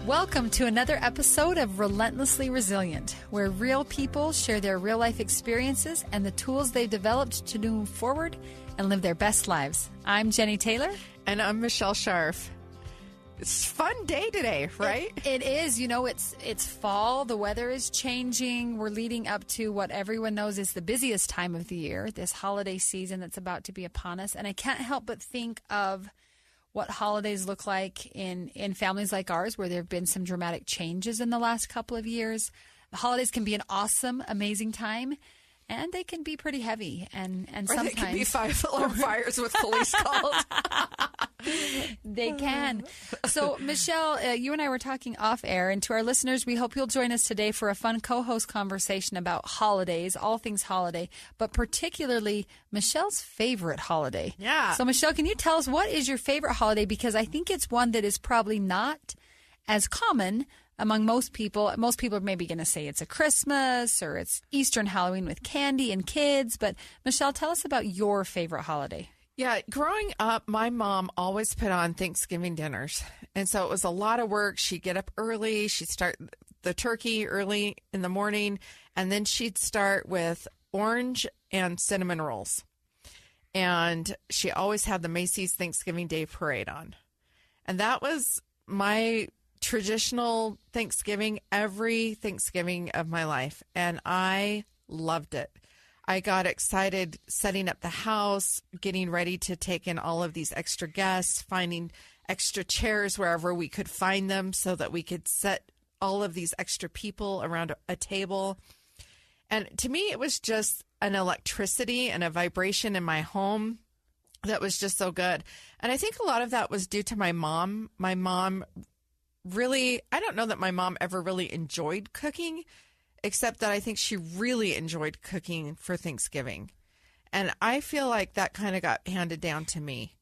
Welcome to another episode of Relentlessly Resilient, where real people share their real-life experiences and the tools they've developed to move forward and live their best lives. I'm Jennie Taylor. And I'm Michelle Scharf. It's a fun day today, right? It is. You know, it's fall. The weather is changing. We're leading up to what everyone knows is the busiest time of the year, this holiday season that's about to be upon us. And I can't help but think of what holidays look like in families like ours, where there have been some dramatic changes in the last couple of years. The holidays can be an awesome, amazing time, and they can be pretty heavy. And sometimes they can be 5-alarm fires with police calls. They can. So, Michelle, you and I were talking off air, and to our listeners, we hope you'll join us today for a fun co-host conversation about holidays, all things holiday, but particularly Michelle's favorite holiday. Yeah. So, Michelle, can you tell us what is your favorite holiday? Because I think it's one that is probably not as common among most people. Most people are maybe going to say it's a Christmas or it's Easter and Halloween with candy and kids. But, Michelle, tell us about your favorite holiday. Yeah, growing up, my mom always put on Thanksgiving dinners. And so it was a lot of work. She'd get up early. She'd start the turkey early in the morning. And then she'd start with orange and cinnamon rolls. And she always had the Macy's Thanksgiving Day Parade on. And that was my traditional Thanksgiving every Thanksgiving of my life. And I loved it. I got excited setting up the house, getting ready to take in all of these extra guests, finding extra chairs wherever we could find them so that we could set all of these extra people around a table. And to me, it was just an electricity and a vibration in my home that was just so good. And I think a lot of that was due to my mom. My mom really, I don't know that my mom ever really enjoyed cooking, except that I think she really enjoyed cooking for Thanksgiving. And I feel like that kind of got handed down to me.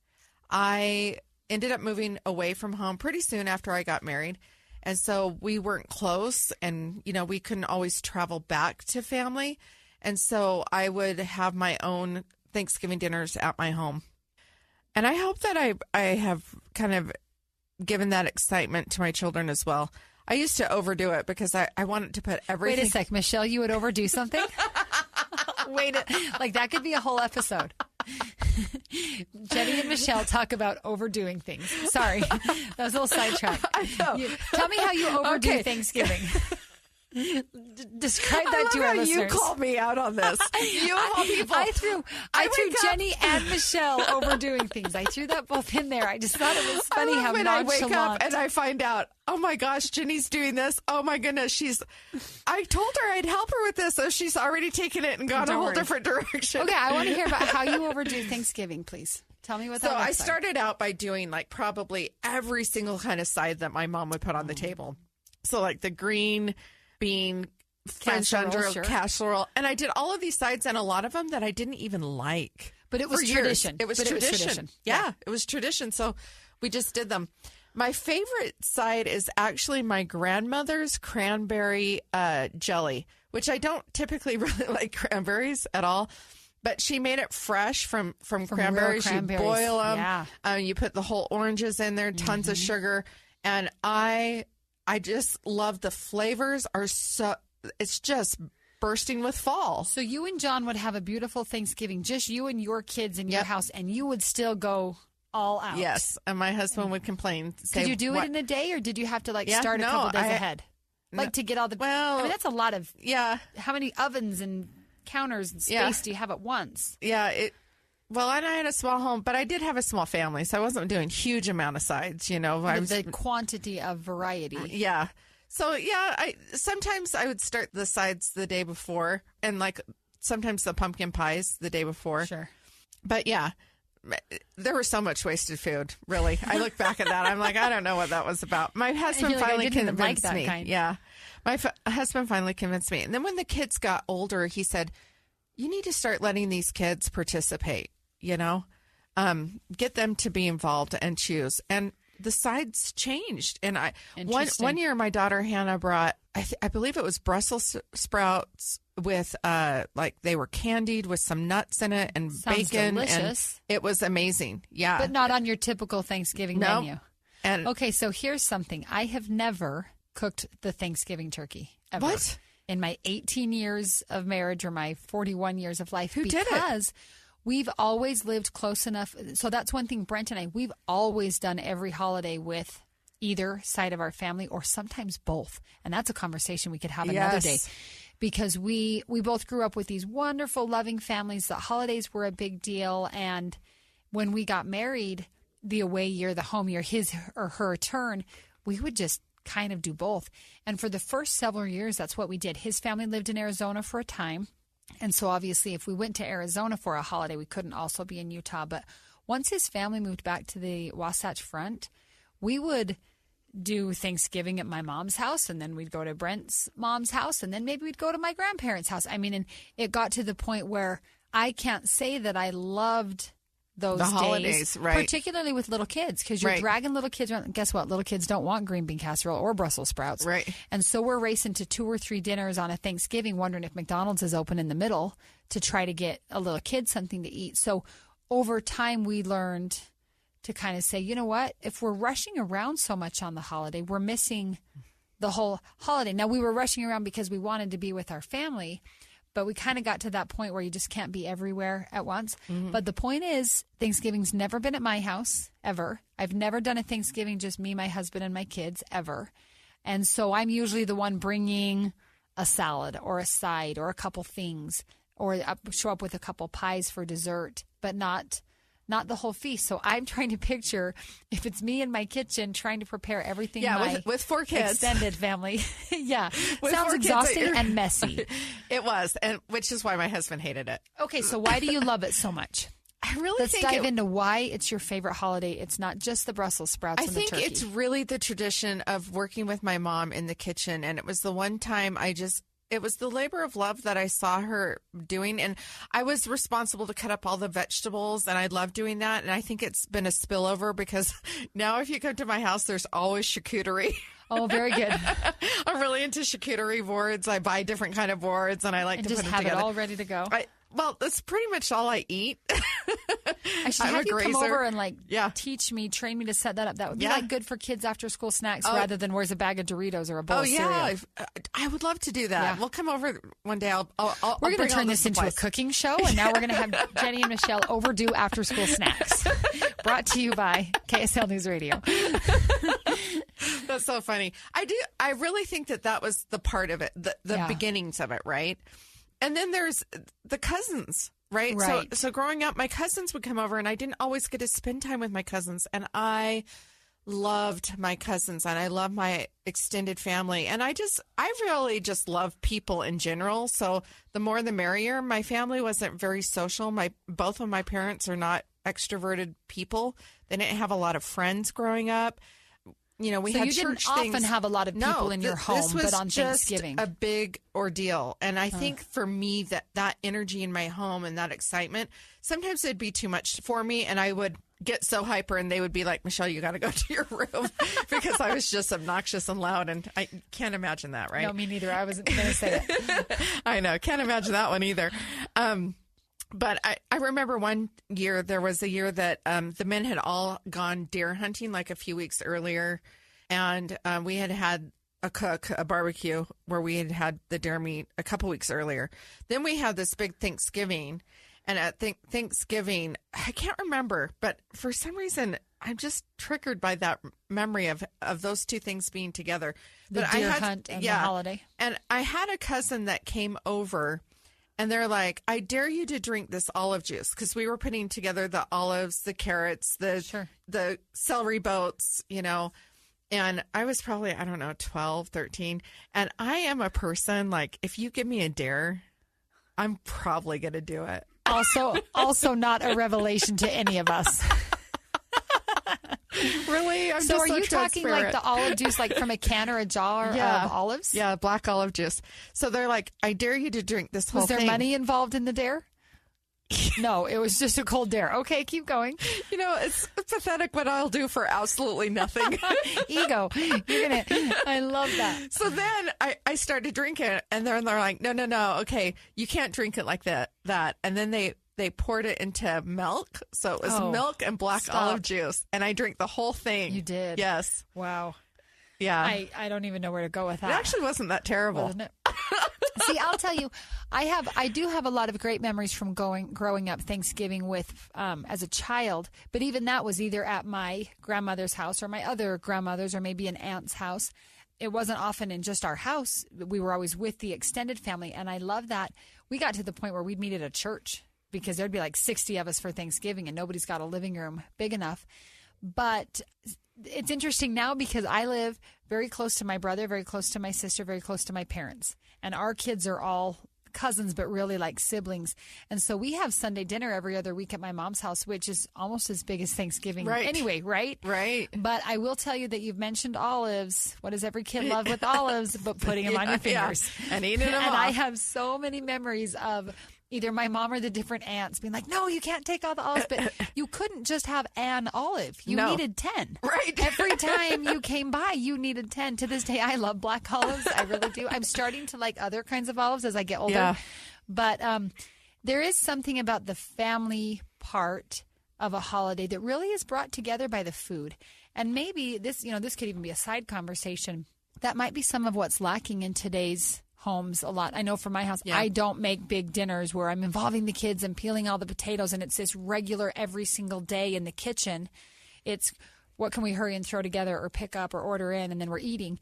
I ended up moving away from home pretty soon after I got married. And so we weren't close and, you know, we couldn't always travel back to family. And so I would have my own Thanksgiving dinners at my home. And I hope that I have kind of given that excitement to my children as well. I used to overdo it because I wanted to put everything. Wait a sec, Michelle, you would overdo something? Like that could be a whole episode. Jennie and Michelle talk about overdoing things. Sorry, that was a little sidetrack. Tell me how you overdo Thanksgiving. Describe that to our listeners. You called me out on this. You of all people. I threw Jennie and Michelle overdoing things. I threw that both in there. I just thought it was funny how nonchalant. I wake up and I find out, oh my gosh, Jennie's doing this. Oh my goodness, I told her I'd help her with this, so she's already taken it and gone a whole different direction. Okay, I want to hear about how you overdo Thanksgiving, please. Tell me what that looks like. So I started out by doing like probably every single kind of side that my mom would put on the table. So like the green bean, French casserole. And I did all of these sides and a lot of them that I didn't even like. But it was tradition. It was tradition. Yeah, it was tradition. So we just did them. My favorite side is actually my grandmother's cranberry jelly, which I don't typically really like cranberries at all. But she made it fresh from cranberries. You boil them. Yeah. You put the whole oranges in there, tons of sugar. And I just love the flavors it's just bursting with fall. So you and John would have a beautiful Thanksgiving, just you and your kids in your house, and you would still go all out. Yes, and my husband would complain. Could you do it in a day, or did you have to start a couple days ahead? To get all the... Well, I mean, that's a lot of... Yeah. How many ovens and counters and space do you have at once? Yeah, well, and I had a small home, but I did have a small family, so I wasn't doing huge amount of sides, you know. The quantity of variety. Yeah. So, yeah, sometimes I would start the sides the day before, and sometimes the pumpkin pies the day before. Sure. But, yeah, there was so much wasted food, really. I look back at that. I'm like, I don't know what that was about. My husband finally convinced me. Yeah. My husband finally convinced me. And then when the kids got older, he said, you need to start letting these kids participate, you know, get them to be involved and choose. And the sides changed. And one year my daughter Hannah brought, I believe it was Brussels sprouts with they were candied with some nuts in it and Sounds bacon. Delicious. And it was amazing. Yeah. But not on your typical Thanksgiving menu. And okay, so here's something. I have never cooked the Thanksgiving turkey ever. What? In my 18 years of marriage or my 41 years of life. Who did it? Because we've always lived close enough. So that's one thing, Brent and I, we've always done every holiday with either side of our family or sometimes both. And that's a conversation we could have another day. Because we both grew up with these wonderful, loving families. The holidays were a big deal. And when we got married, the away year, the home year, his or her turn, we would just kind of do both. And for the first several years, that's what we did. His family lived in Arizona for a time. And so obviously, if we went to Arizona for a holiday, we couldn't also be in Utah. But once his family moved back to the Wasatch Front, we would do Thanksgiving at my mom's house, and then we'd go to Brent's mom's house, and then maybe we'd go to my grandparents' house. I mean, and it got to the point where I can't say that I loved those the days, holidays, right? Particularly with little kids, because you're dragging little kids around. Guess what? Little kids don't want green bean casserole or Brussels sprouts. Right. And so we're racing to 2 or 3 dinners on a Thanksgiving, wondering if McDonald's is open in the middle to try to get a little kid something to eat. So over time, we learned to kind of say, you know what? If we're rushing around so much on the holiday, we're missing the whole holiday. Now, we were rushing around because we wanted to be with our family, but we kind of got to that point where you just can't be everywhere at once. Mm-hmm. But the point is, Thanksgiving's never been at my house, ever. I've never done a Thanksgiving, just me, my husband, and my kids, ever. And so I'm usually the one bringing a salad or a side or a couple things, or show up with a couple pies for dessert, but not the whole feast. So I'm trying to picture if it's me in my kitchen trying to prepare everything. Yeah, with 4 kids, extended family. Yeah, with sounds 4 exhausting kids, and messy. It was, and which is why my husband hated it. Okay, so why do you love it so much? I really Let's think dive into why it's your favorite holiday. It's not just the Brussels sprouts and the turkey. I think it's really the tradition of working with my mom in the kitchen, and it was the one time it was the labor of love that I saw her doing. And I was responsible to cut up all the vegetables, and I love doing that. And I think it's been a spillover because now if you come to my house, there's always charcuterie. Oh, very good. I'm really into charcuterie boards. I buy different kind of boards, and I like to put them together. Just have it all ready to go. Well, that's pretty much all I eat. I should have you come over and teach me, train me to set that up. That would be good for kids after school snacks rather than where's a bag of Doritos or a bowl of cereal. I would love to do that. Yeah. We'll come over one day. We're going to turn this into a cooking show, and now we're going to have Jennie and Michelle overdue after school snacks. Brought to you by KSL News Radio. That's so funny. I really think that was the part of it, the beginnings of it, right? And then there's the cousins, right? So growing up, my cousins would come over, and I didn't always get to spend time with my cousins. And I loved my cousins, and I love my extended family. And I really just love people in general. So the more the merrier. My family wasn't very social. Both of my parents are not extroverted people. They didn't have a lot of friends growing up. You know, we had church things. You didn't often have a lot of people in your home, but on Thanksgiving. A big ordeal. And I think for me that energy in my home and that excitement, sometimes it'd be too much for me, and I would get so hyper, and they would be like, Michelle, you got to go to your room because I was just obnoxious and loud, and I can't imagine that, right? No, me neither. I wasn't going to say it. I know. Can't imagine that one either. But I remember one year, there was a year that the men had all gone deer hunting like a few weeks earlier. And we had a barbecue where we had the deer meat a couple weeks earlier. Then we had this big Thanksgiving. And at Thanksgiving, I can't remember, but for some reason, I'm just triggered by that memory of those two things being together. The deer hunt and the holiday. And I had a cousin that came over. And they're like, I dare you to drink this olive juice, because we were putting together the olives, the carrots, the celery boats, you know. And I was probably, 12, 13. And I am a person, like, if you give me a dare, I'm probably going to do it. Also not a revelation to any of us. Really? So are you talking like the olive juice, like from a can or a jar of olives? Yeah, black olive juice. So they're like, I dare you to drink this whole thing. Was there money involved in the dare? No, it was just a cold dare. Okay, keep going. You know, it's pathetic what I'll do for absolutely nothing. Ego. I love that. So then I started drinking it, and they're like, no. Okay, you can't drink it like that. And then they poured it into milk. So it was milk and black olive juice. And I drank the whole thing. You did? Yes. Wow. Yeah. I don't even know where to go with that. It actually wasn't that terrible. Wasn't it? See, I'll tell you, I do have a lot of great memories from growing up Thanksgiving with as a child. But even that was either at my grandmother's house or my other grandmother's or maybe an aunt's house. It wasn't often in just our house. We were always with the extended family. And I love that. We got to the point where we'd meet at a church because there'd be like 60 of us for Thanksgiving and nobody's got a living room big enough. But it's interesting now because I live very close to my brother, very close to my sister, very close to my parents. And our kids are all cousins, but really like siblings. And so we have Sunday dinner every other week at my mom's house, which is almost as big as Thanksgiving anyway, right? Right. But I will tell you that you've mentioned olives. What does every kid love with olives but putting them on your fingers? Yeah. And eating them And off. I have so many memories of either my mom or the different aunts being like, no, you can't take all the olives. But you couldn't just have an olive. You needed 10. Right. Every time you came by, you needed 10. To this day, I love black olives. I really do. I'm starting to like other kinds of olives as I get older. Yeah. But there is something about the family part of a holiday that really is brought together by the food. And maybe this could even be a side conversation. That might be some of what's lacking in today's homes a lot. I know for my house, I don't make big dinners where I'm involving the kids and peeling all the potatoes and it's this regular every single day in the kitchen. It's what can we hurry and throw together or pick up or order in and then we're eating.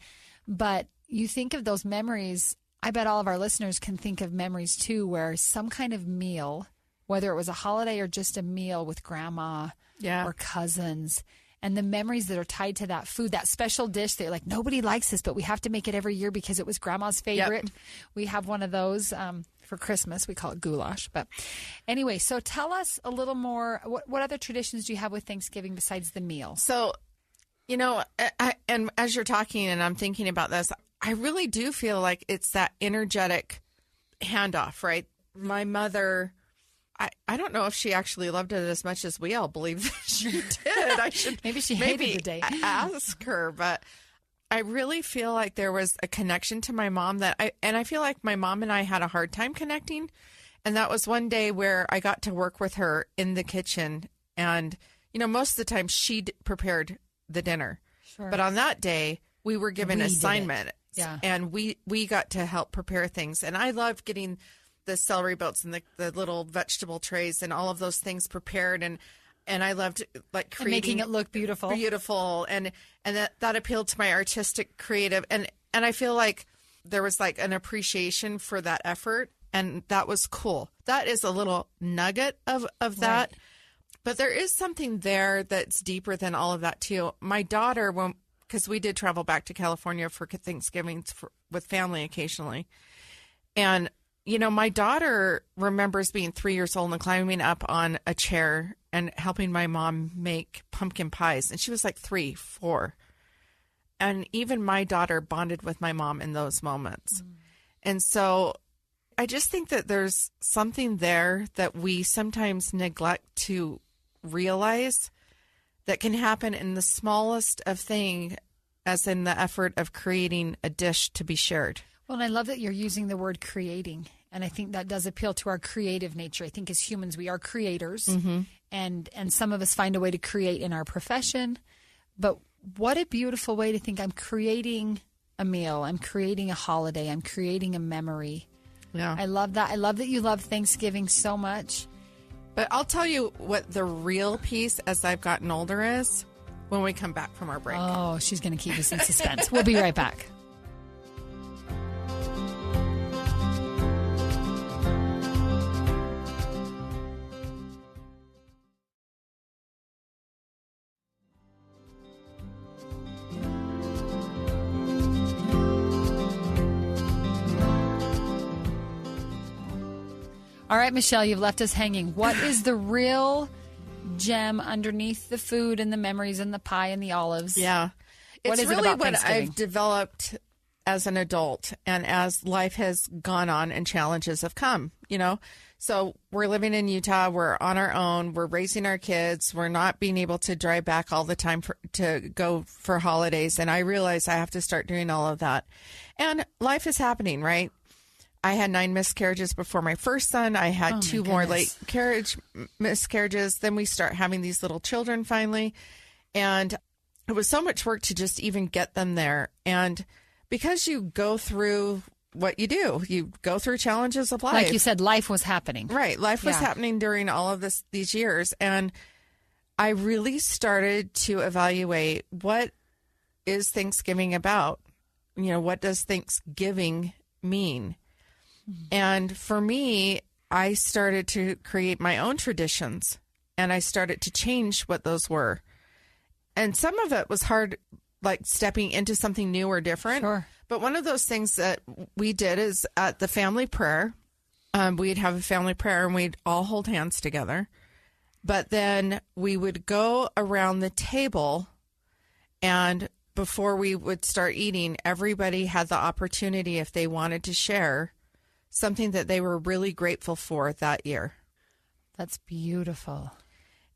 But you think of those memories, I bet all of our listeners can think of memories too where some kind of meal, whether it was a holiday or just a meal with grandma or cousins, and the memories that are tied to that food, that special dish that you're like, nobody likes this, but we have to make it every year because it was grandma's favorite. Yep. We have one of those for Christmas. We call it goulash. But anyway, so tell us a little more. What other traditions do you have with Thanksgiving besides the meal? So, and as you're talking and I'm thinking about this, I really do feel like it's that energetic handoff, right? My mother, I don't know if she actually loved it as much as we all believe that she did. I should maybe she hated the day. Ask her, but I really feel like there was a connection to my mom I feel like my mom and I had a hard time connecting. And that was one day where I got to work with her in the kitchen. And, most of the time she prepared the dinner. Sure. But on that day, we were given an assignment. Yeah. And we got to help prepare things. And I loved getting the celery bolts and the little vegetable trays and all of those things prepared. And I loved like creating, and making it look beautiful. And that appealed to my artistic creative. And I feel like there was like an appreciation for that effort. And that was cool. That is a little nugget of that. Right. But there is something there that's deeper than all of that too. My daughter, because we did travel back to California for Thanksgiving with family occasionally. And my daughter remembers being 3 years old and climbing up on a chair and helping my mom make pumpkin pies. And she was like 3, 4. And even my daughter bonded with my mom in those moments. Mm. And so I just think that there's something there that we sometimes neglect to realize that can happen in the smallest of things, as in the effort of creating a dish to be shared. Well, and I love that you're using the word creating. And I think that does appeal to our creative nature. I think as humans, we are creators. Mm-hmm. And some of us find a way to create in our profession. But what a beautiful way to think, I'm creating a meal. I'm creating a holiday. I'm creating a memory. Yeah. I love that. I love that you love Thanksgiving so much. But I'll tell you what the real piece as I've gotten older is when we come back from our break. Oh, she's going to keep us in suspense. We'll be right back. All right, Michelle, you've left us hanging. What is the real gem underneath the food and the memories and the pie and the olives? Yeah. It's really what I've developed as an adult and as life has gone on and challenges have come, So we're living in Utah. We're on our own. We're raising our kids. We're not being able to drive back all the time to go for holidays. And I realize I have to start doing all of that. And life is happening, right? I had 9 miscarriages before my first son. I had 2 more late miscarriages. Then we start having these little children finally. And it was so much work to just even get them there. And because you go through what you do, you go through challenges of life. Like you said, life was happening. Right. Life was happening during all of these years. And I really started to evaluate, what is Thanksgiving about? What does Thanksgiving mean? And for me, I started to create my own traditions, and I started to change what those were. And some of it was hard, like stepping into something new or different. Sure. But one of those things that we did is at the family prayer, we'd have a family prayer and we'd all hold hands together. But then we would go around the table, and before we would start eating, everybody had the opportunity, if they wanted to share something that they were really grateful for that year. That's beautiful.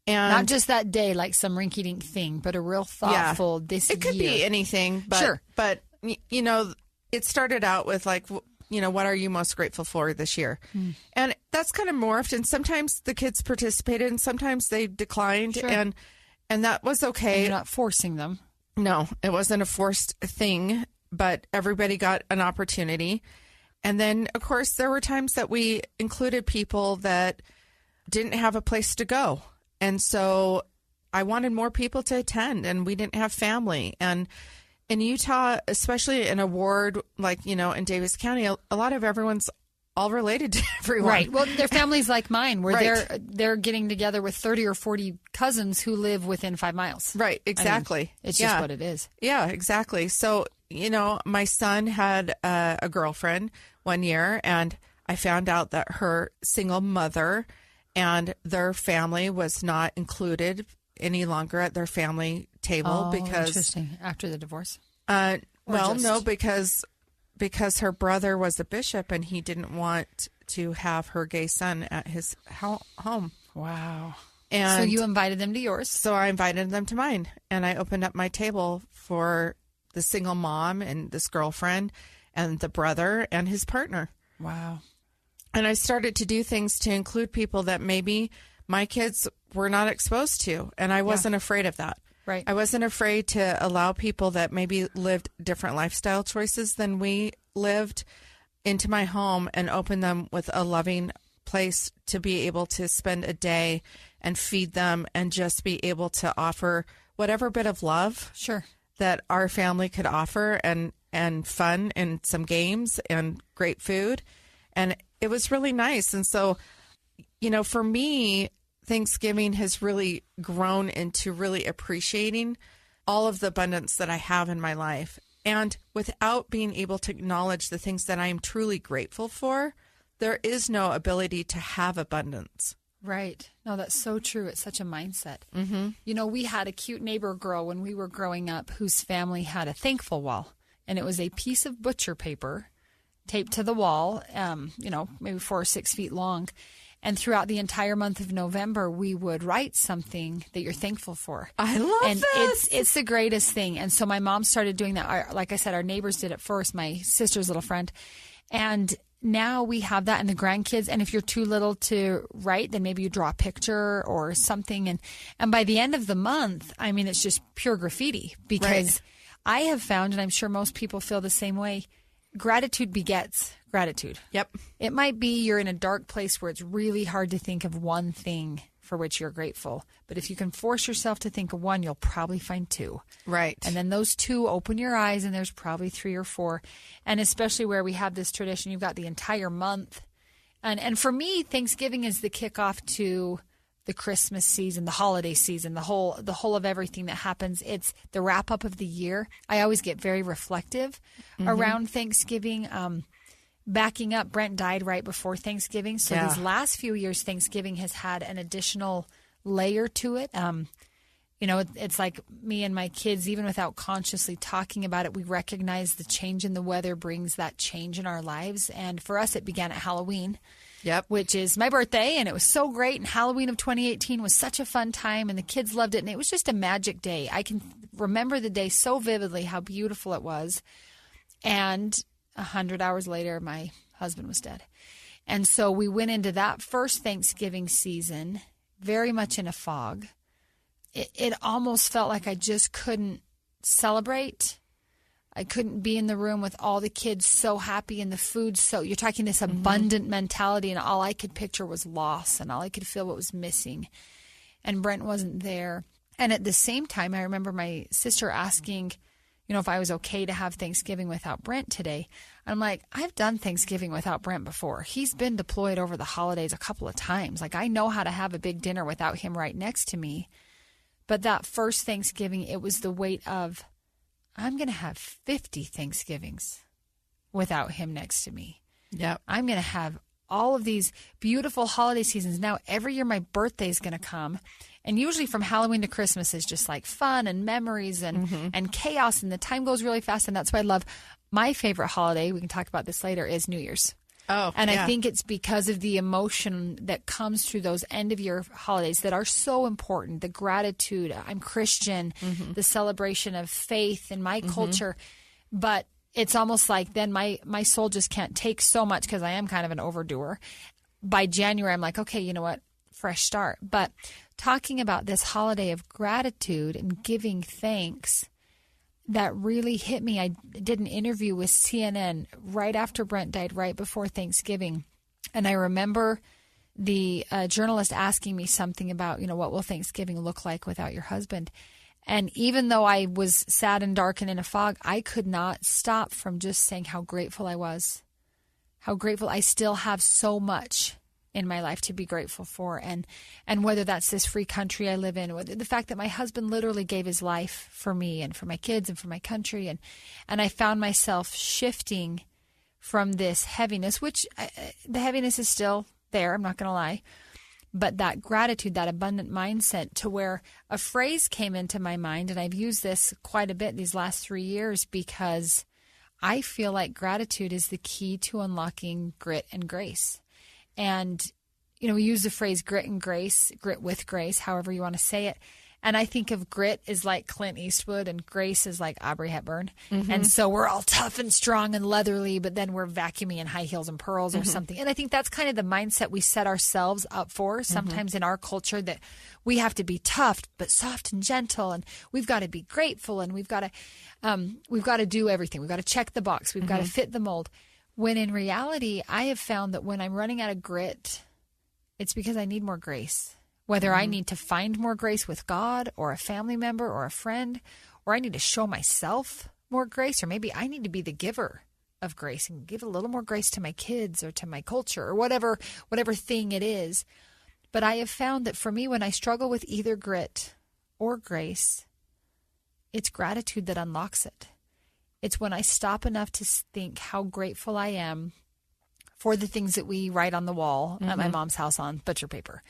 And not just that day, like some rinky-dink thing, but a real thoughtful this year. It could be anything, but, sure. But, it started out with like, what are you most grateful for this year? And that's kind of morphed. And sometimes the kids participated and sometimes they declined. Sure. And that was okay. And you're not forcing them. No, it wasn't a forced thing, but everybody got an opportunity. And then, of course, there were times that we included people that didn't have a place to go. And so I wanted more people to attend, and we didn't have family. And in Utah, especially in a ward like, in Davis County, a lot of everyone's all related to everyone. Right. Well, their families like mine, where Right. they're getting together with 30 or 40 cousins who live within 5 miles. Right. Exactly. It's just what it is. Yeah, exactly. So, my son had a girlfriend one year, and I found out that her single mother and their family was not included any longer at their family table because interesting. After the divorce. No, because her brother was a bishop and he didn't want to have her gay son at his home. Wow. And so you invited them to yours. So I invited them to mine, and I opened up my table for the single mom and this girlfriend and the brother and his partner. Wow. And I started to do things to include people that maybe my kids were not exposed to. And I wasn't afraid of that. Right. I wasn't afraid to allow people that maybe lived different lifestyle choices than we lived into my home and open them with a loving place to be able to spend a day and feed them and just be able to offer whatever bit of love Sure. that our family could offer, and fun and some games and great food. And it was really nice. And so, for me, Thanksgiving has really grown into really appreciating all of the abundance that I have in my life. And without being able to acknowledge the things that I am truly grateful for, there is no ability to have abundance. Right. No, that's so true. It's such a mindset. Mm-hmm. We had a cute neighbor girl when we were growing up whose family had a thankful wall. And it was a piece of butcher paper taped to the wall, maybe 4 or 6 feet long. And throughout the entire month of November, we would write something that you're thankful for. I love this. It's the greatest thing. And so my mom started doing that. Like I said, our neighbors did it first, my sister's little friend. And now we have that in the grandkids. And if you're too little to write, then maybe you draw a picture or something. And by the end of the month, it's just pure graffiti. Because I have found, and I'm sure most people feel the same way, gratitude begets gratitude. Yep. It might be you're in a dark place where it's really hard to think of one thing for which you're grateful. But if you can force yourself to think of one, you'll probably find 2. Right. And then those 2 open your eyes, and there's probably 3 or 4. And especially where we have this tradition, you've got the entire month. And for me, Thanksgiving is the kickoff to the Christmas season, the holiday season, the whole of everything that happens. It's the wrap up of the year. I always get very reflective around Thanksgiving. Backing up, Brent died right before Thanksgiving. So these last few years, Thanksgiving has had an additional layer to it. It's like me and my kids, even without consciously talking about it, we recognize the change in the weather brings that change in our lives. And for us, it began at Halloween. Yep. Which is my birthday, and it was so great. And Halloween of 2018 was such a fun time, and the kids loved it. And it was just a magic day. I can remember the day so vividly, how beautiful it was. And 100 hours later, my husband was dead. And so we went into that first Thanksgiving season very much in a fog. It almost felt like I just couldn't celebrate. I couldn't be in the room with all the kids so happy and the food. So you're talking this abundant mentality, and all I could picture was loss, and all I could feel what was missing. And Brent wasn't there. And at the same time, I remember my sister asking, if I was okay to have Thanksgiving without Brent today. I'm like, I've done Thanksgiving without Brent before. He's been deployed over the holidays a couple of times. Like, I know how to have a big dinner without him right next to me. But that first Thanksgiving, it was the weight of, I'm going to have 50 Thanksgivings without him next to me. Yeah, I'm going to have all of these beautiful holiday seasons. Now, every year my birthday is going to come. And usually from Halloween to Christmas is just like fun and memories and chaos. And the time goes really fast. And that's why I love my favorite holiday. We can talk about this later, is New Year's. Oh, and I think it's because of the emotion that comes through those end of year holidays that are so important. The gratitude, I'm Christian, the celebration of faith in my culture. But it's almost like then my soul just can't take so much because I am kind of an overdoer. By January, I'm like, okay, you know what? Fresh start. But talking about this holiday of gratitude and giving thanks, that really hit me. I did an interview with CNN right after Brent died, right before Thanksgiving. And I remember the journalist asking me something about, what will Thanksgiving look like without your husband? And even though I was sad and dark and in a fog, I could not stop from just saying how grateful I was, how grateful I still have so much in my life to be grateful for. And whether that's this free country I live in, or the fact that my husband literally gave his life for me and for my kids and for my country. And I found myself shifting from this heaviness, which the heaviness is still there, I'm not going to lie. But that gratitude, that abundant mindset, to where a phrase came into my mind, and I've used this quite a bit these last 3 years because I feel like gratitude is the key to unlocking grit and grace. And, we use the phrase grit and grace, grit with grace, however you want to say it. And I think of grit is like Clint Eastwood and grace is like Aubrey Hepburn. And so we're all tough and strong and leatherly, but then we're vacuuming in high heels and pearls or something. And I think that's kind of the mindset we set ourselves up for sometimes in our culture, that we have to be tough, but soft and gentle. And we've got to be grateful, and we've got to do everything. We've got to check the box. We've got to fit the mold. When in reality, I have found that when I'm running out of grit, it's because I need more grace. Whether I need to find more grace with God or a family member or a friend, or I need to show myself more grace, or maybe I need to be the giver of grace and give a little more grace to my kids or to my culture or whatever thing it is. But I have found that for me, when I struggle with either grit or grace, it's gratitude that unlocks it. It's when I stop enough to think how grateful I am for the things that we write on the wall at my mom's house on butcher paper,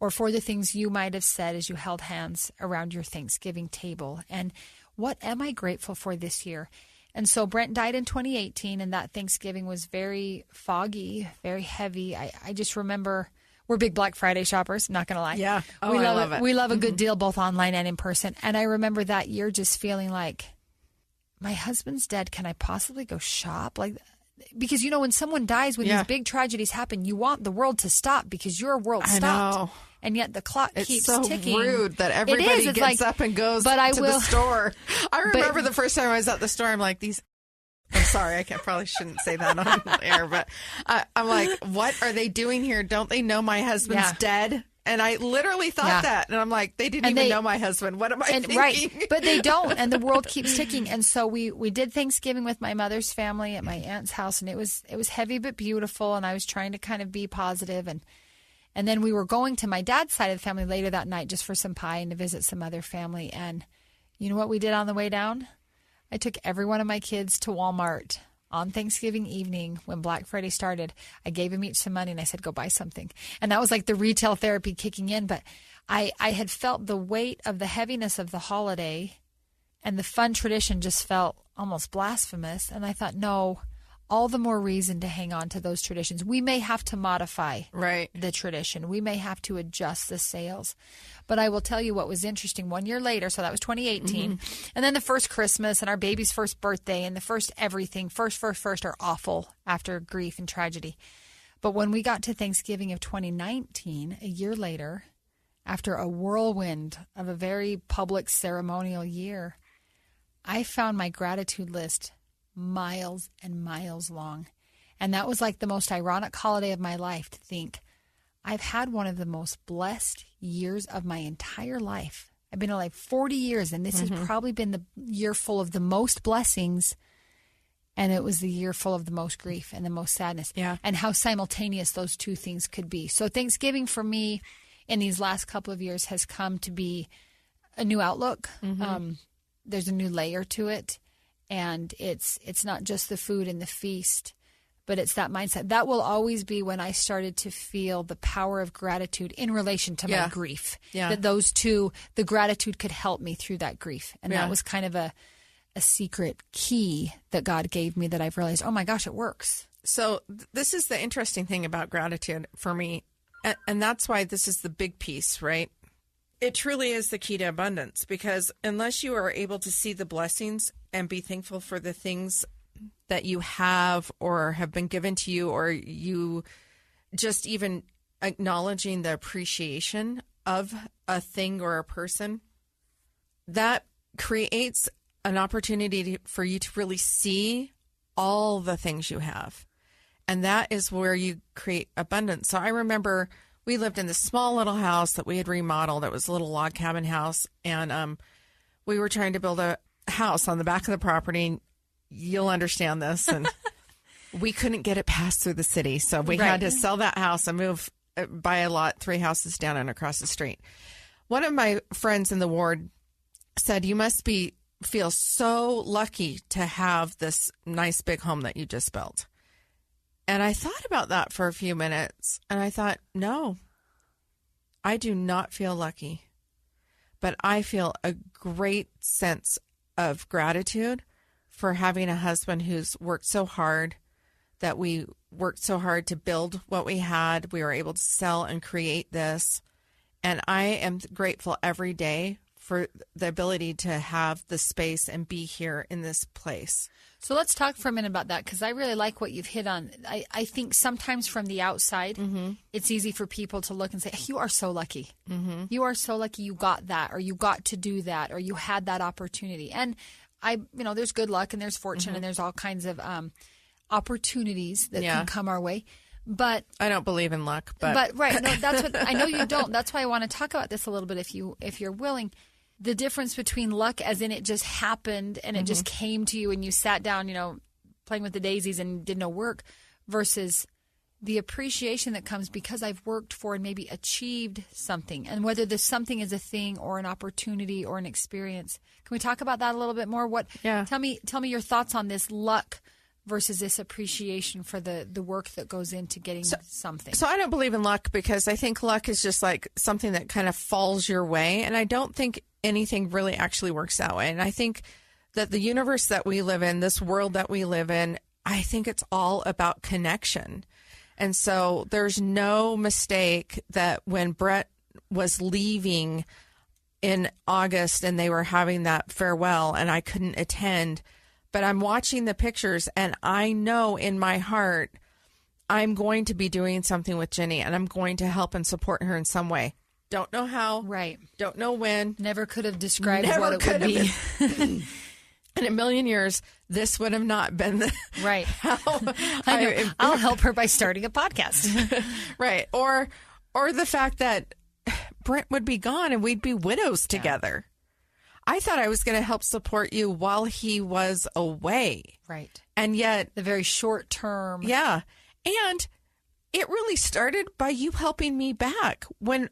or for the things you might have said as you held hands around your Thanksgiving table. And what am I grateful for this year? And so Brent died in 2018, and that Thanksgiving was very foggy, very heavy. I just remember, we're big Black Friday shoppers, I'm not going to lie. Yeah. I love it. We love a good Mm-hmm. deal both online and in person. And I remember that year just feeling like, my husband's dead. Can I possibly go shop? Because, when someone dies, when these big tragedies happen, you want the world to stop because your world stopped. I know. And yet the clock keeps ticking. It's so rude that everybody gets up and goes to the store. I remember the first time I was at the store, I'm like, I'm sorry, I probably shouldn't say that on the air, but I'm like, what are they doing here? Don't they know my husband's dead? And I literally thought that. And I'm like, they didn't even know my husband. What am I thinking? Right. But they don't. And the world keeps ticking. And so we did Thanksgiving with my mother's family at my aunt's house. And it was heavy but beautiful. And I was trying to kind of be positive. And then we were going to my dad's side of the family later that night just for some pie and to visit some other family. And you know what we did on the way down? I took every one of my kids to Walmart on Thanksgiving evening when Black Friday started. I gave them each some money and I said, go buy something. And that was like the retail therapy kicking in. But I had felt the weight of the heaviness of the holiday, and the fun tradition just felt almost blasphemous. And I thought, no, all the more reason to hang on to those traditions. We may have to modify the tradition. We may have to adjust the sails. But I will tell you what was interesting. 1 year later, so that was 2018, and then the first Christmas and our baby's first birthday and the first everything, first are awful after grief and tragedy. But when we got to Thanksgiving of 2019, a year later, after a whirlwind of a very public ceremonial year, I found my gratitude list miles and miles long. And that was like the most ironic holiday of my life, to think I've had one of the most blessed years of my entire life. I've been alive 40 years, and this has probably been the year full of the most blessings, and it was the year full of the most grief and the most sadness. Yeah. And how simultaneous those two things could be. So Thanksgiving for me in these last couple of years has come to be a new outlook. There's a new layer to it. And it's not just the food and the feast, but it's that mindset. That will always be when I started to feel the power of gratitude in relation to my grief. Yeah. That those two, the gratitude could help me through that grief. And that was kind of a secret key that God gave me that I've realized, oh my gosh, it works. So this is the interesting thing about gratitude for me. And that's why this is the big piece, right? It truly is the key to abundance, because unless you are able to see the blessings and be thankful for the things that you have or have been given to you, or you just even acknowledging the appreciation of a thing or a person, that creates an opportunity for you to really see all the things you have. And that is where you create abundance. So I remember we lived in this small little house that we had remodeled. It was a little log cabin house. And we were trying to build a house on the back of the property. You'll understand this. And we couldn't get it passed through the city. So we had to sell that house and move, buy a lot 3 houses down and across the street. One of my friends in the ward said, you must feel so lucky to have this nice big home that you just built. And I thought about that for a few minutes, and I thought, no, I do not feel lucky, but I feel a great sense of gratitude for having a husband who's worked so hard, that we worked so hard to build what we had. We were able to sell and create this. And I am grateful every day for the ability to have the space and be here in this place. So let's talk for a minute about that, because I really like what you've hit on. I think sometimes from the outside, it's easy for people to look and say, you are so lucky. You are so lucky you got that, or you got to do that, or you had that opportunity. And there's good luck and there's fortune and there's all kinds of opportunities that can come our way. But I don't believe in luck. But right, no, that's what I know you don't. That's why I want to talk about this a little bit, if you're willing. The difference between luck, as in it just happened and it just came to you and you sat down, playing with the daisies and did no work, versus the appreciation that comes because I've worked for and maybe achieved something. And whether this something is a thing or an opportunity or an experience. Can we talk about that a little bit more? Tell me your thoughts on this luck versus this appreciation for the work that goes into getting something. So I don't believe in luck, because I think luck is just like something that kind of falls your way. And I don't think anything really actually works that way. And I think that the universe that we live in, this world that we live in, I think it's all about connection. And so there's no mistake that when Brett was leaving in August and they were having that farewell and I couldn't attend, but I'm watching the pictures and I know in my heart I'm going to be doing something with Jennie and I'm going to help and support her in some way. Don't know how. Right. Don't know when. Never could have described what it would be. In a million years, this would have not been the right. I'll help her by starting a podcast. Right. Or the fact that Brent would be gone and we'd be widows together. I thought I was going to help support you while he was away. Right. And yet the very short term. Yeah. And it really started by you helping me back. When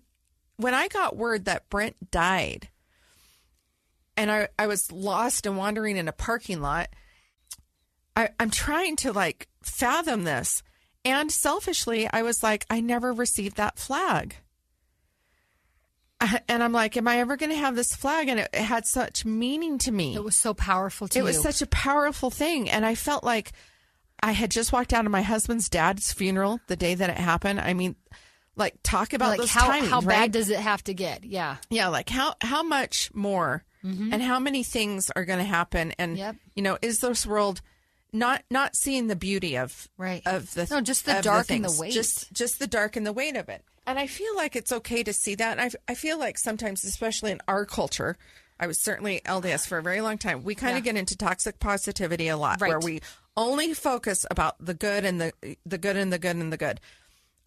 I got word that Brent died and I was lost and wandering in a parking lot, I'm trying to fathom this. And selfishly, I was like, I never received that flag. And I'm like, am I ever going to have this flag? And it had such meaning to me. It was so powerful to you. It was such a powerful thing. And I felt like I had just walked out of my husband's dad's funeral the day that it happened. I mean, like, talk about those timings, how right? bad does it have to get? Yeah. Yeah, like how much more and how many things are going to happen? And, is this world not seeing the beauty of just the dark and the weight. Just the dark and the weight of it. And I feel like it's okay to see that. And I feel like sometimes, especially in our culture, I was certainly LDS for a very long time. We kind of get into toxic positivity a lot, where we only focus about the good and the good and the good and the good.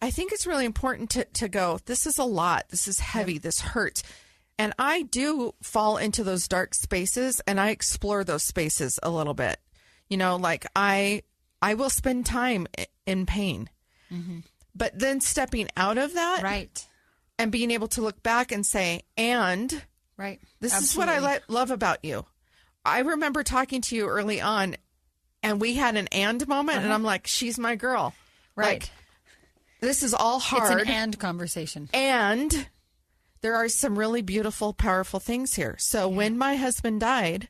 I think it's really important to go, this is a lot. This is heavy. This hurts. And I do fall into those dark spaces, and I explore those spaces a little bit. Like I will spend time in pain. Mm-hmm. But then stepping out of that and being able to look back and say, this is what I love about you. I remember talking to you early on, and we had an and moment, and I'm like, she's my girl. Right. Like, this is all hard. It's an and conversation. And there are some really beautiful, powerful things here. So when my husband died,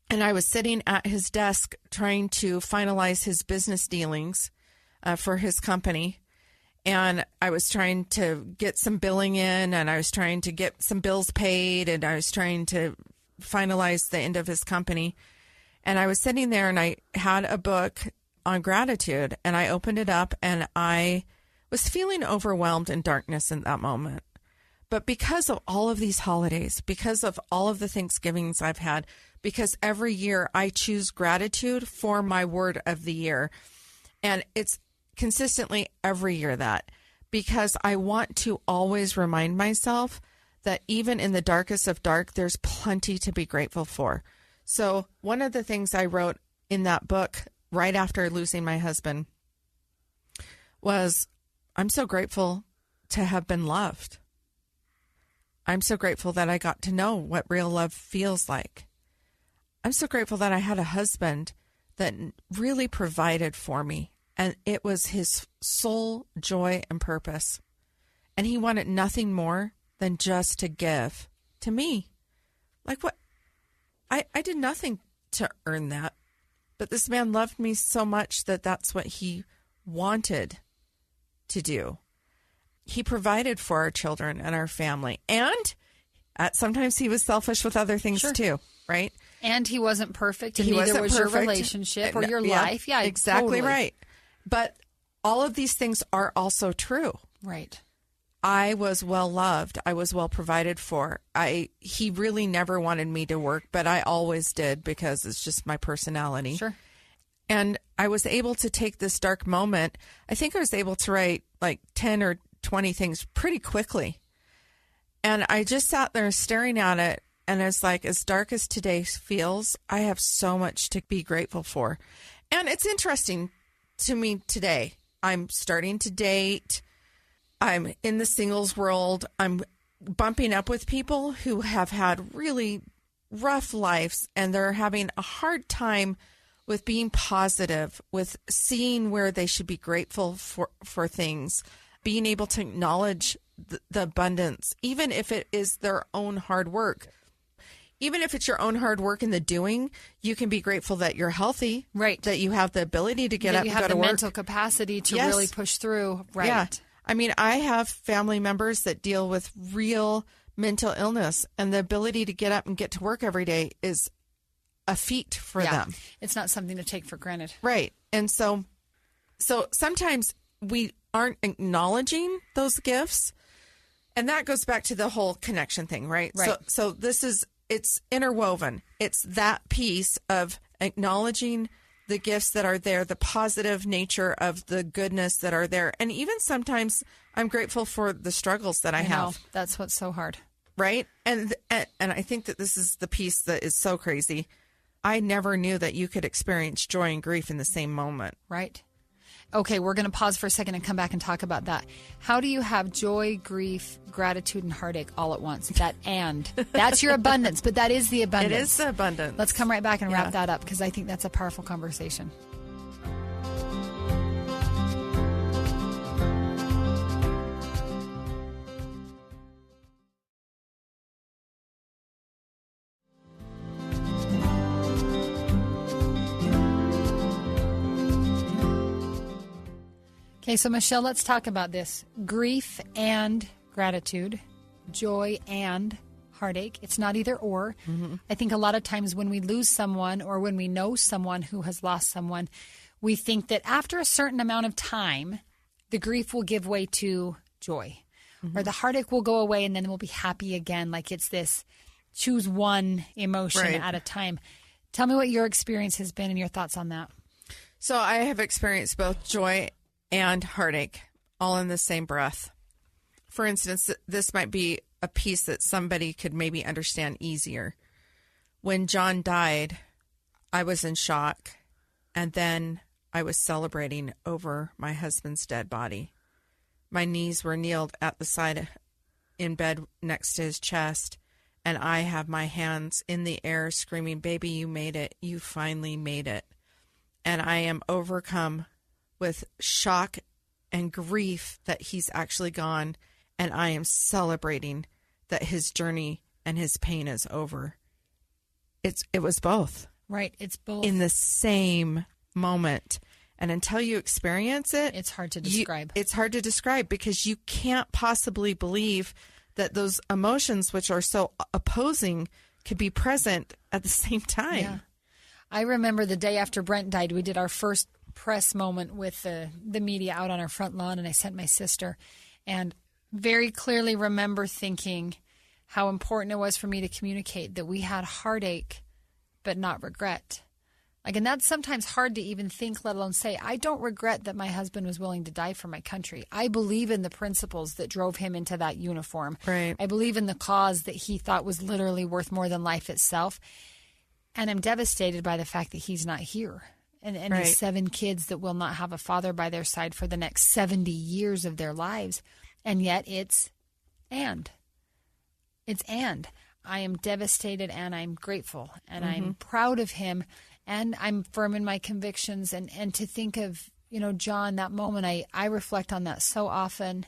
and I was sitting at his desk trying to finalize his business dealings for his company, and I was trying to get some billing in, and I was trying to get some bills paid, and I was trying to finalize the end of his company. And I was sitting there, and I had a book on gratitude, and I opened it up, and I was feeling overwhelmed in darkness in that moment. But because of all of these holidays, because of all of the Thanksgivings I've had, because every year I choose gratitude for my word of the year, and it's consistently every year that, because I want to always remind myself that even in the darkest of dark, there's plenty to be grateful for. So one of the things I wrote in that book right after losing my husband was, I'm so grateful to have been loved. I'm so grateful that I got to know what real love feels like. I'm so grateful that I had a husband that really provided for me, and it was his sole joy and purpose. And he wanted nothing more than just to give to me. Like what? I did nothing to earn that. But this man loved me so much that that's what he wanted to do. He provided for our children and our family. And sometimes he was selfish with other things too, right? And he wasn't perfect. And neither was your relationship or your life. Yeah, exactly totally. Right. But all of these things are also true. Right. I was well loved. I was well provided for. He really never wanted me to work, but I always did because it's just my personality. Sure. And I was able to take this dark moment. I think I was able to write like 10 or 20 things pretty quickly. And I just sat there staring at it. And it's like, as dark as today feels, I have so much to be grateful for. And it's interesting to me today. I'm starting to date. I'm in the singles world. I'm bumping up with people who have had really rough lives, and they're having a hard time with being positive, with seeing where they should be grateful for things, being able to acknowledge the abundance, even if it is their own hard work. Even if it's your own hard work in the doing, you can be grateful that you're healthy, right? That you have the ability to get up and go to work. You have the mental capacity to really push through, right? Yeah. I mean, I have family members that deal with real mental illness, and the ability to get up and get to work every day is a feat for them. It's not something to take for granted. Right. And so sometimes we aren't acknowledging those gifts, and that goes back to the whole connection thing, right? Right. So it's interwoven. It's that piece of acknowledging the gifts that are there, the positive nature of the goodness that are there. And even sometimes I'm grateful for the struggles that I have. That's what's so hard. Right? And I think that this is the piece that is so crazy. I never knew that you could experience joy and grief in the same moment. Right. Okay, we're going to pause for a second and come back and talk about that. How do you have joy, grief, gratitude, and heartache all at once? That's your abundance, but that is the abundance. It is the abundance. Let's come right back and wrap that up, because I think that's a powerful conversation. Okay, so Michelle, let's talk about this. Grief and gratitude, joy and heartache. It's not either or. Mm-hmm. I think a lot of times when we lose someone or when we know someone who has lost someone, we think that after a certain amount of time, the grief will give way to joy. Mm-hmm. Or the heartache will go away and then we'll be happy again. Like it's this choose one emotion at a time. Tell me what your experience has been and your thoughts on that. So I have experienced both joy and heartache all in the same breath. For instance, this might be a piece that somebody could maybe understand easier. When John died, I was in shock, and then I was celebrating over my husband's dead body. My knees were kneeled at the side in bed next to his chest, and I have my hands in the air screaming, "Baby, you made it. You finally made it." And I am overcome with shock and grief that he's actually gone, and I am celebrating that his journey and his pain is over. It was both. Right, it's both. In the same moment. And until you experience it, it's hard to describe. It's hard to describe because you can't possibly believe that those emotions, which are so opposing, could be present at the same time. Yeah. I remember the day after Brent died, we did our first press moment with the media out on our front lawn, and I sent my sister, and very clearly remember thinking how important it was for me to communicate that we had heartache, but not regret. Like, and that's sometimes hard to even think, let alone say. I don't regret that my husband was willing to die for my country. I believe in the principles that drove him into that uniform. Right. I believe in the cause that he thought was literally worth more than life itself. And I'm devastated by the fact that he's not here. And right. his 7 kids that will not have a father by their side for the next 70 years of their lives. And yet it's and. I am devastated and I'm grateful and I'm proud of him and I'm firm in my convictions. And to think of, John, that moment, I reflect on that so often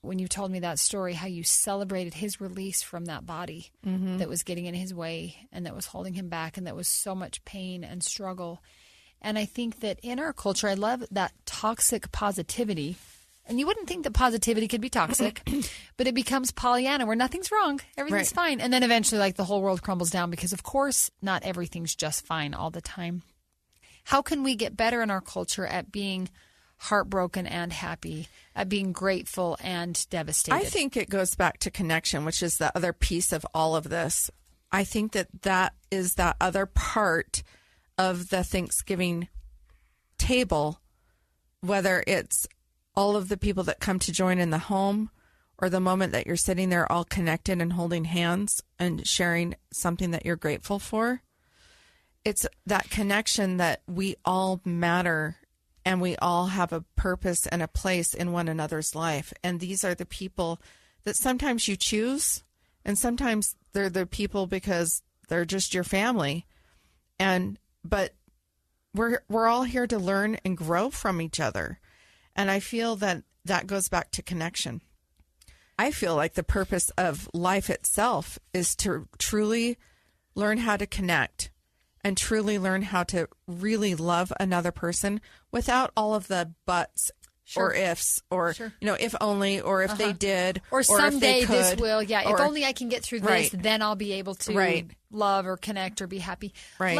when you told me that story, how you celebrated his release from that body that was getting in his way and that was holding him back and that was so much pain and struggle. And I think that in our culture, I love that toxic positivity. And you wouldn't think that positivity could be toxic, but it becomes Pollyanna where nothing's wrong. Everything's fine. And then eventually, like, the whole world crumbles down because, of course, not everything's just fine all the time. How can we get better in our culture at being heartbroken and happy, at being grateful and devastated? I think it goes back to connection, which is the other piece of all of this. I think that is that other part of the Thanksgiving table, whether it's all of the people that come to join in the home or the moment that you're sitting there all connected and holding hands and sharing something that you're grateful for. It's that connection that we all matter and we all have a purpose and a place in one another's life. And these are the people that sometimes you choose and sometimes they're the people because they're just your family. But we're all here to learn and grow from each other. And I feel that goes back to connection. I feel like the purpose of life itself is to truly learn how to connect and truly learn how to really love another person without all of the buts or ifs or, if only or if they did or someday if they could, this will. Yeah, if only I can get through this, then I'll be able to love or connect or be happy. Right.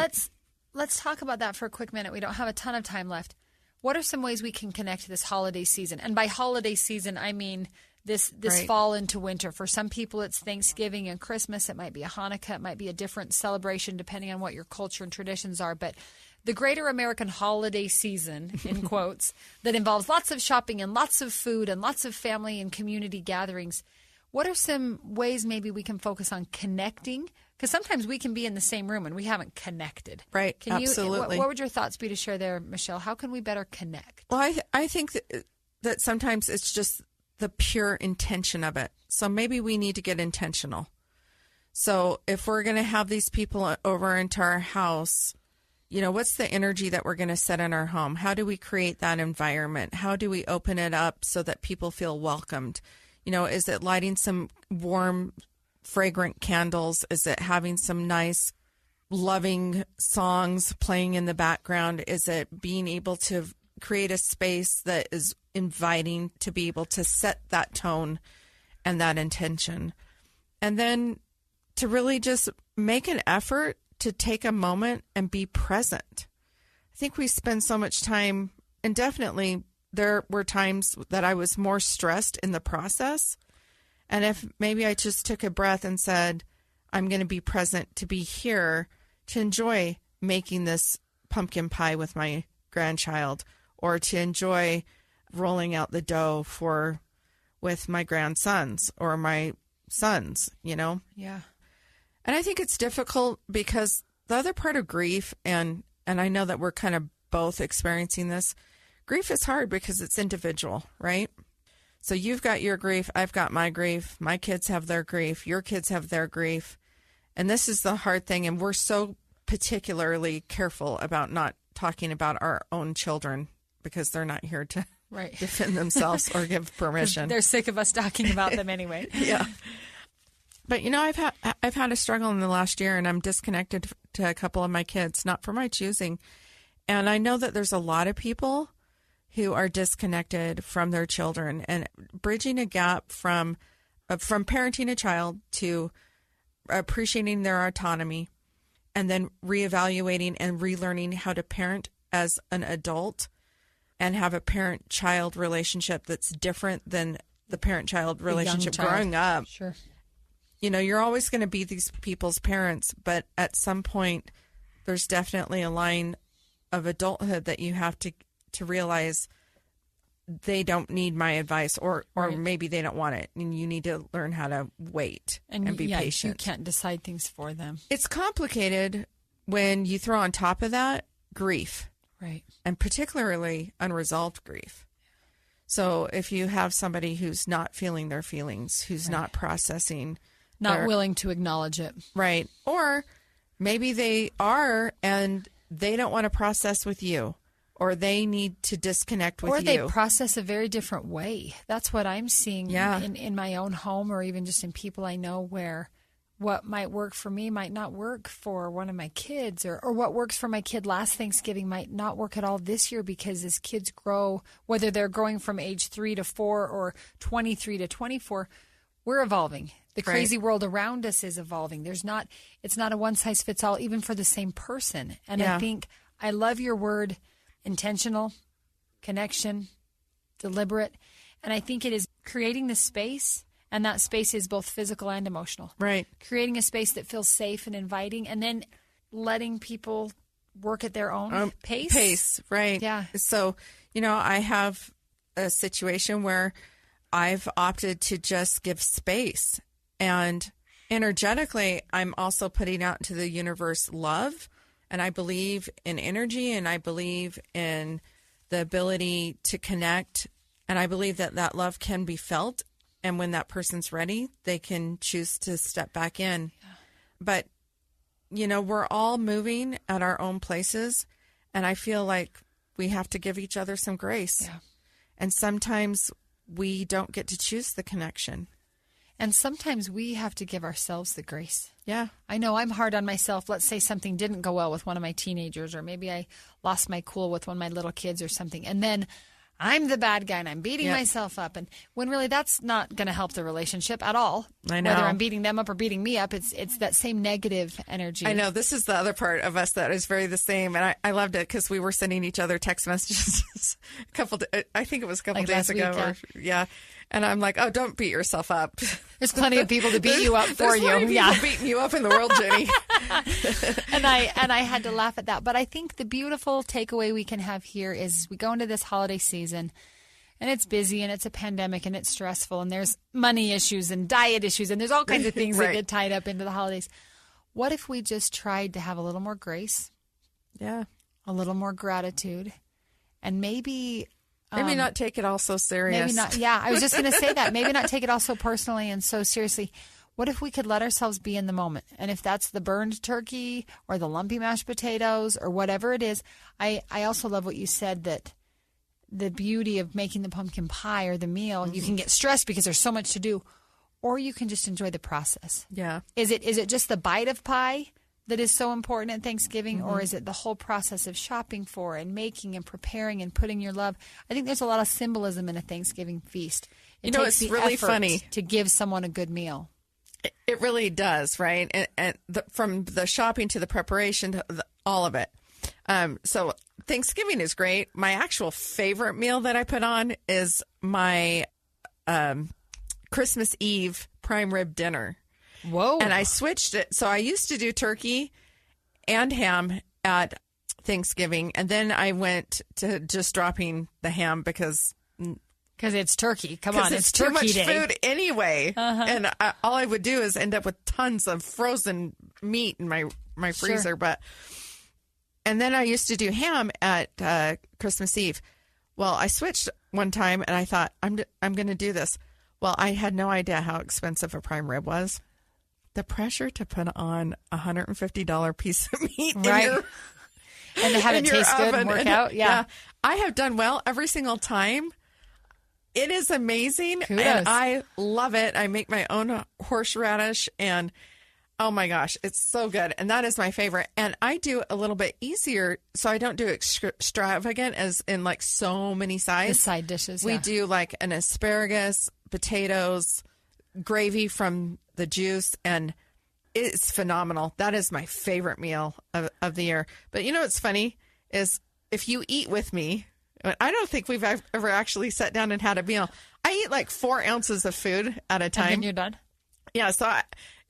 Let's talk about that for a quick minute. We don't have a ton of time left. What are some ways we can connect this holiday season? And by holiday season, I mean this fall into winter. For some people, it's Thanksgiving and Christmas. It might be a Hanukkah. It might be a different celebration depending on what your culture and traditions are. But the greater American holiday season, in quotes, that involves lots of shopping and lots of food and lots of family and community gatherings. What are some ways maybe we can focus on connecting? Because sometimes we can be in the same room and we haven't connected. Right, absolutely. What would your thoughts be to share there, Michelle? How can we better connect? Well, I think that sometimes it's just the pure intention of it. So maybe we need to get intentional. So if we're going to have these people over into our house, what's the energy that we're going to set in our home? How do we create that environment? How do we open it up so that people feel welcomed? Is it lighting some warm, fragrant candles? Is it having some nice, loving songs playing in the background? Is it being able to create a space that is inviting to be able to set that tone and that intention. And then to really just make an effort to take a moment and be present. I think we spend so much time, and definitely there were times that I was more stressed in the process. And if maybe I just took a breath and said, I'm going to be present, to be here, to enjoy making this pumpkin pie with my grandchild, or to enjoy rolling out the dough with my grandsons or my sons, Yeah. And I think it's difficult because the other part of grief, and I know that we're kind of both experiencing this, grief is hard because it's individual, right? So you've got your grief, I've got my grief, my kids have their grief, your kids have their grief. And this is the hard thing. And we're so particularly careful about not talking about our own children because they're not here to defend themselves or give permission. They're sick of us talking about them anyway. Yeah. But, I've had a struggle in the last year, and I'm disconnected to a couple of my kids, not for my choosing. And I know that there's a lot of people who are disconnected from their children, and bridging a gap from parenting a child to appreciating their autonomy, and then reevaluating and relearning how to parent as an adult and have a parent-child relationship that's different than the parent-child relationship growing up. Sure. You're always going to be these people's parents, but at some point, there's definitely a line of adulthood that you have to realize they don't need my advice, or maybe they don't want it, and you need to learn how to wait and be patient. You can't decide things for them. It's complicated when you throw on top of that grief, right? And particularly unresolved grief. So if you have somebody who's not feeling their feelings, who's not processing, not willing to acknowledge it. Right. Or maybe they are and they don't want to process with you, or they need to disconnect with you. Or they process a very different way. That's what I'm seeing in my own home, or even just in people I know, where what might work for me might not work for one of my kids, or what works for my kid last Thanksgiving might not work at all this year, because as kids grow, whether they're growing from age 3 to 4 or 23 to 24, we're evolving. The crazy world around us is evolving. It's not a one size fits all, even for the same person. And I think I love your word intentional, connection, deliberate. And I think it is creating the space, and that space is both physical and emotional. Right. Creating a space that feels safe and inviting, and then letting people work at their own pace. Pace, right. Yeah. So, I have a situation where I've opted to just give space. And energetically, I'm also putting out into the universe love. And I believe in energy, and I believe in the ability to connect. And I believe that love can be felt. And when that person's ready, they can choose to step back in. Yeah. But, we're all moving at our own places. And I feel like we have to give each other some grace. Yeah. And sometimes we don't get to choose the connection. And sometimes we have to give ourselves the grace. Yeah. I know I'm hard on myself. Let's say something didn't go well with one of my teenagers, or maybe I lost my cool with one of my little kids or something. And then I'm the bad guy and I'm beating myself up. And when really that's not going to help the relationship at all. I know. Whether I'm beating them up or beating me up, it's that same negative energy. I know. This is the other part of us that is very the same. And I loved it because we were sending each other text messages I think it was a couple days ago. And I'm like, oh, don't beat yourself up. There's plenty of people to beat you up for you. There's plenty of people beating you up in the world, Jennie. And I had to laugh at that. But I think the beautiful takeaway we can have here is we go into this holiday season, and it's busy, and it's a pandemic, and it's stressful, and there's money issues and diet issues, and there's all kinds of things that get tied up into the holidays. What if we just tried to have a little more grace? Yeah. A little more gratitude, and maybe not take it all so serious. Maybe not. Yeah, I was just going to say that. Maybe not take it all so personally and so seriously. What if we could let ourselves be in the moment? And if that's the burned turkey or the lumpy mashed potatoes or whatever it is, I also love what you said, that the beauty of making the pumpkin pie or the meal, you can get stressed because there's so much to do, or you can just enjoy the process. Yeah. Is it just the bite of pie that is so important at Thanksgiving, or is it the whole process of shopping for and making and preparing and putting your love? I think there's a lot of symbolism in a Thanksgiving feast. It takes it's the really effort funny to give someone a good meal. It really does, right? And from the shopping to the preparation to all of it. So Thanksgiving is great. My actual favorite meal that I put on is my Christmas Eve prime rib dinner. Whoa. And I switched it. So I used to do turkey and ham at Thanksgiving. And then I went to just dropping the ham because it's turkey. Come on, it's too turkey much day. food anyway. And all I would do is end up with tons of frozen meat in my freezer. Sure. And then I used to do ham at Christmas Eve. Well, I switched one time and I thought, I'm going to do this. Well, I had no idea how expensive a prime rib was. The pressure to put on a $150 piece of meat right. And to have it taste good and work out. Yeah. I have done well every single time. It is amazing. Kudos. And I love it. I make my own horseradish and oh my gosh, it's so good. And that is my favorite. And I do a little bit easier. So I don't do extravagant as in like so many sides. The side dishes. We do like an asparagus, potatoes, gravy from the juice, and it's phenomenal. That is my favorite meal of the year. But you know what's funny is if you eat with me, I don't think we've ever actually sat down and had a meal. I eat like 4 ounces of food at a time. And then you're done? Yeah. So,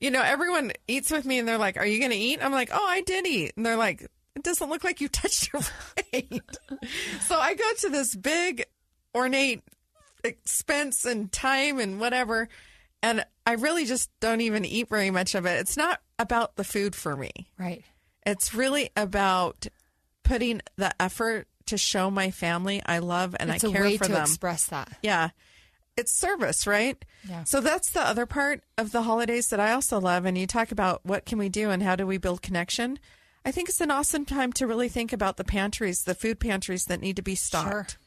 everyone eats with me and they're like, are you going to eat? I'm like, oh, I did eat. And they're like, it doesn't look like you touched your plate. So I go to this big ornate expense and time and whatever. And I really just don't even eat very much of it. It's not about the food for me. Right. It's really about putting the effort to show my family I love and I care for them. It's a way to express that. Yeah. It's service, right? Yeah. So that's the other part of the holidays that I also love. And you talk about what can we do and how do we build connection? I think it's an awesome time to really think about the pantries, the food pantries that need to be stocked. Sure.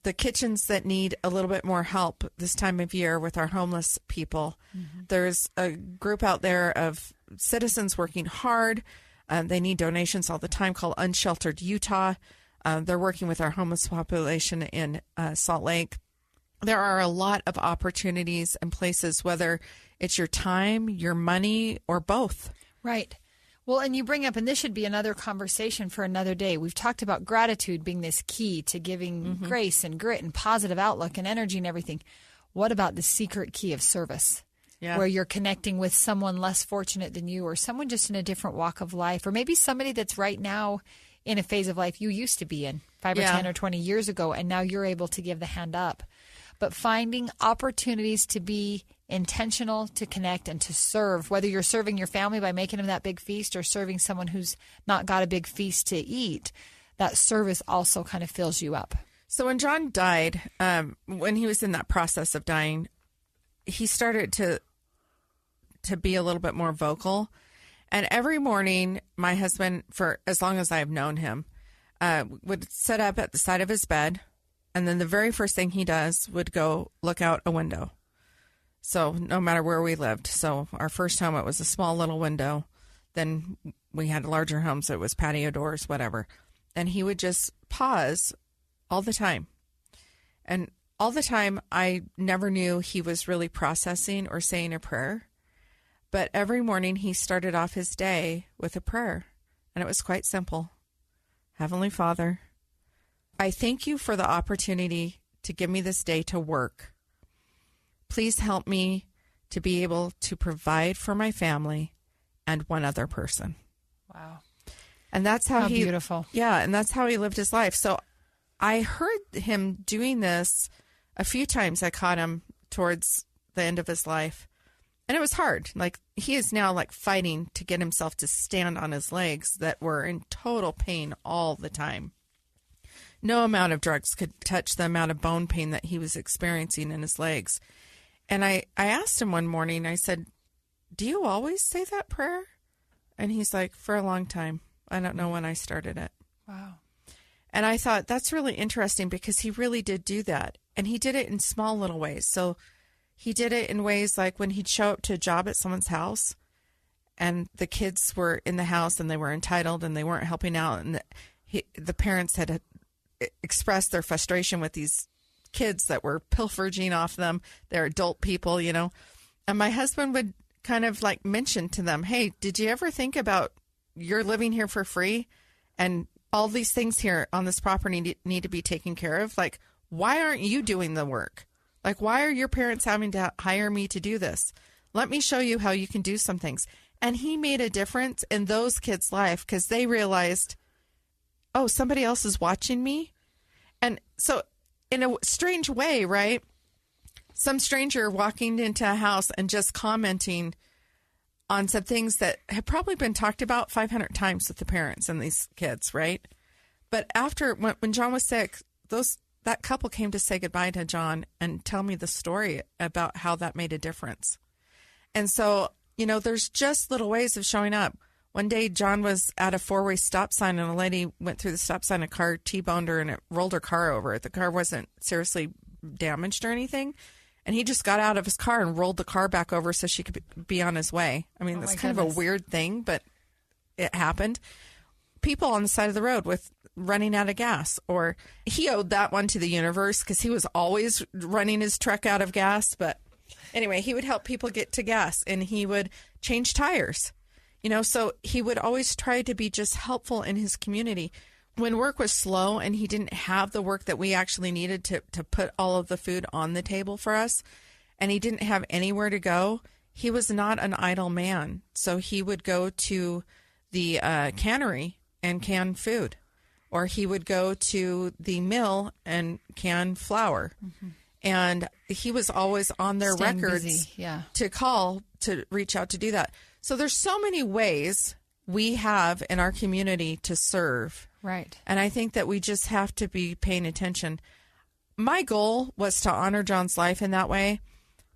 The kitchens that need a little bit more help this time of year with our homeless people. Mm-hmm. There's a group out there of citizens working hard. They need donations all the time called Unsheltered Utah. They're working with our homeless population in Salt Lake. There are a lot of opportunities and places, whether it's your time, your money, or both. Right. Well, and you bring up, and this should be another conversation for another day. We've talked about gratitude being this key to giving grace and grit and positive outlook and energy and everything. What about the secret key of service? Yeah. Where you're connecting with someone less fortunate than you, or someone just in a different walk of life, or maybe somebody that's right now in a phase of life you used to be in 5 or 10 or 20 years ago, and now you're able to give the hand up. But finding opportunities to be intentional, to connect, and to serve, whether you're serving your family by making them that big feast or serving someone who's not got a big feast to eat, that service also kind of fills you up. So when John died, when he was in that process of dying, he started to be a little bit more vocal. And every morning, my husband, for as long as I've known him, would sit up at the side of his bed. And then the very first thing he does would go look out a window. So no matter where we lived. So our first home, it was a small little window. Then we had larger homes. So it was patio doors, whatever. And he would just pause all the time. And all the time, I never knew he was really processing or saying a prayer. But every morning he started off his day with a prayer. And it was quite simple. Heavenly Father, I thank you for the opportunity to give me this day to work. Please help me to be able to provide for my family and one other person. Wow. And that's how beautiful. Yeah, and that's how he lived his life. So I heard him doing this a few times. I caught him towards the end of his life. And it was hard. Like, he is now like fighting to get himself to stand on his legs that were in total pain all the time. No amount of drugs could touch the amount of bone pain that he was experiencing in his legs. And I asked him one morning, I said, do you always say that prayer? And he's like, for a long time. I don't know when I started it. Wow. And I thought, that's really interesting because he really did do that. And he did it in small little ways. So he did it in ways like when he'd show up to a job at someone's house and the kids were in the house and they were entitled and they weren't helping out. And the parents had expressed their frustration with these kids that were pilfering off them. They're adult people, And my husband would kind of like mention to them, hey, did you ever think about you're living here for free and all these things here on this property need to be taken care of? Like, why aren't you doing the work? Like, why are your parents having to hire me to do this? Let me show you how you can do some things. And he made a difference in those kids' life because they realized, oh, somebody else is watching me. And so in a strange way, right? Some stranger walking into a house and just commenting on some things that have probably been talked about 500 times with the parents and these kids, right? But after, when John was sick, that couple came to say goodbye to John and tell me the story about how that made a difference. And so, there's just little ways of showing up. One day, John was at a 4-way stop sign, and a lady went through the stop sign. A car T-boned her, and it rolled her car over. The car wasn't seriously damaged or anything. And he just got out of his car and rolled the car back over so she could be on his way. I mean, that's kind of a weird thing, but it happened. People on the side of the road with running out of gas, or he owed that one to the universe because he was always running his truck out of gas. But anyway, he would help people get to gas, and he would change tires. So he would always try to be just helpful in his community. When work was slow and he didn't have the work that we actually needed to put all of the food on the table for us, and he didn't have anywhere to go, he was not an idle man. So he would go to the cannery and can food, or he would go to the mill and can flour. Mm-hmm. And he was always on their records to call, to reach out to do that. So there's so many ways we have in our community to serve. Right. And I think that we just have to be paying attention. My goal was to honor John's life in that way.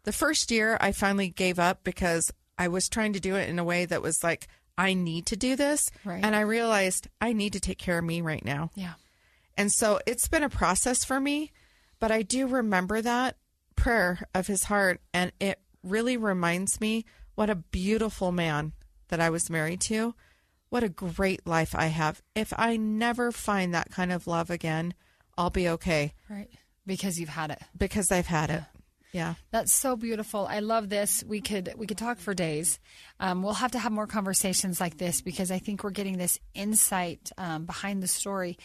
The first year I finally gave up because I was trying to do it in a way that was like, I need to do this. Right. And I realized I need to take care of me right now. Yeah. And so it's been a process for me, but I do remember that prayer of his heart. And it really reminds me what a beautiful man that I was married to. What a great life I have. If I never find that kind of love again, I'll be okay. Right. Because you've had it. Because I've had it. Yeah. That's so beautiful. I love this. We could talk for days. We'll have to have more conversations like this because I think we're getting this insight behind the story.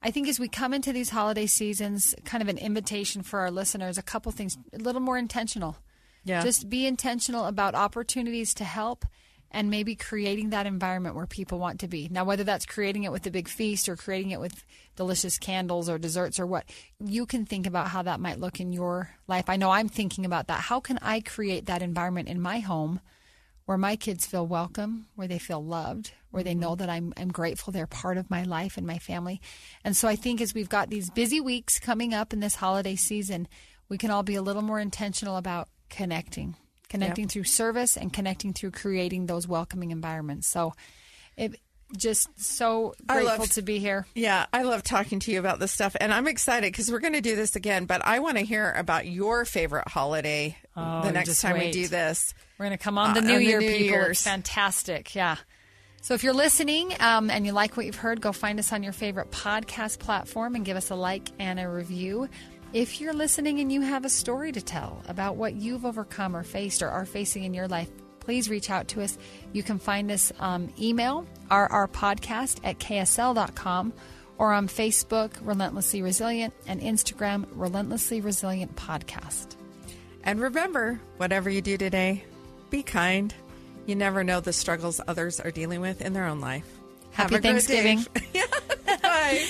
I think as we come into these holiday seasons, kind of an invitation for our listeners, a couple things, a little more intentional. Yeah. Just be intentional about opportunities to help and maybe creating that environment where people want to be. Now, whether that's creating it with a big feast or creating it with delicious candles or desserts or what, you can think about how that might look in your life. I know I'm thinking about that. How can I create that environment in my home where my kids feel welcome, where they feel loved, where they know that I'm grateful they're part of my life and my family? And so I think as we've got these busy weeks coming up in this holiday season, we can all be a little more intentional about connecting yep. through service and connecting through creating those welcoming environments. So it just so grateful to be here. Yeah, I love talking to you about this stuff. And I'm excited because we're going to do this again. But I want to hear about your favorite holiday the next time we do this. We're going to come on the New Year, people. It's fantastic. Yeah. So if you're listening and you like what you've heard, go find us on your favorite podcast platform and give us a like and a review. If you're listening and you have a story to tell about what you've overcome or faced or are facing in your life, please reach out to us. You can find us email our podcast at ksl.com or on Facebook, Relentlessly Resilient, and Instagram, Relentlessly Resilient Podcast. And remember, whatever you do today, be kind. You never know the struggles others are dealing with in their own life. Happy Thanksgiving. Bye.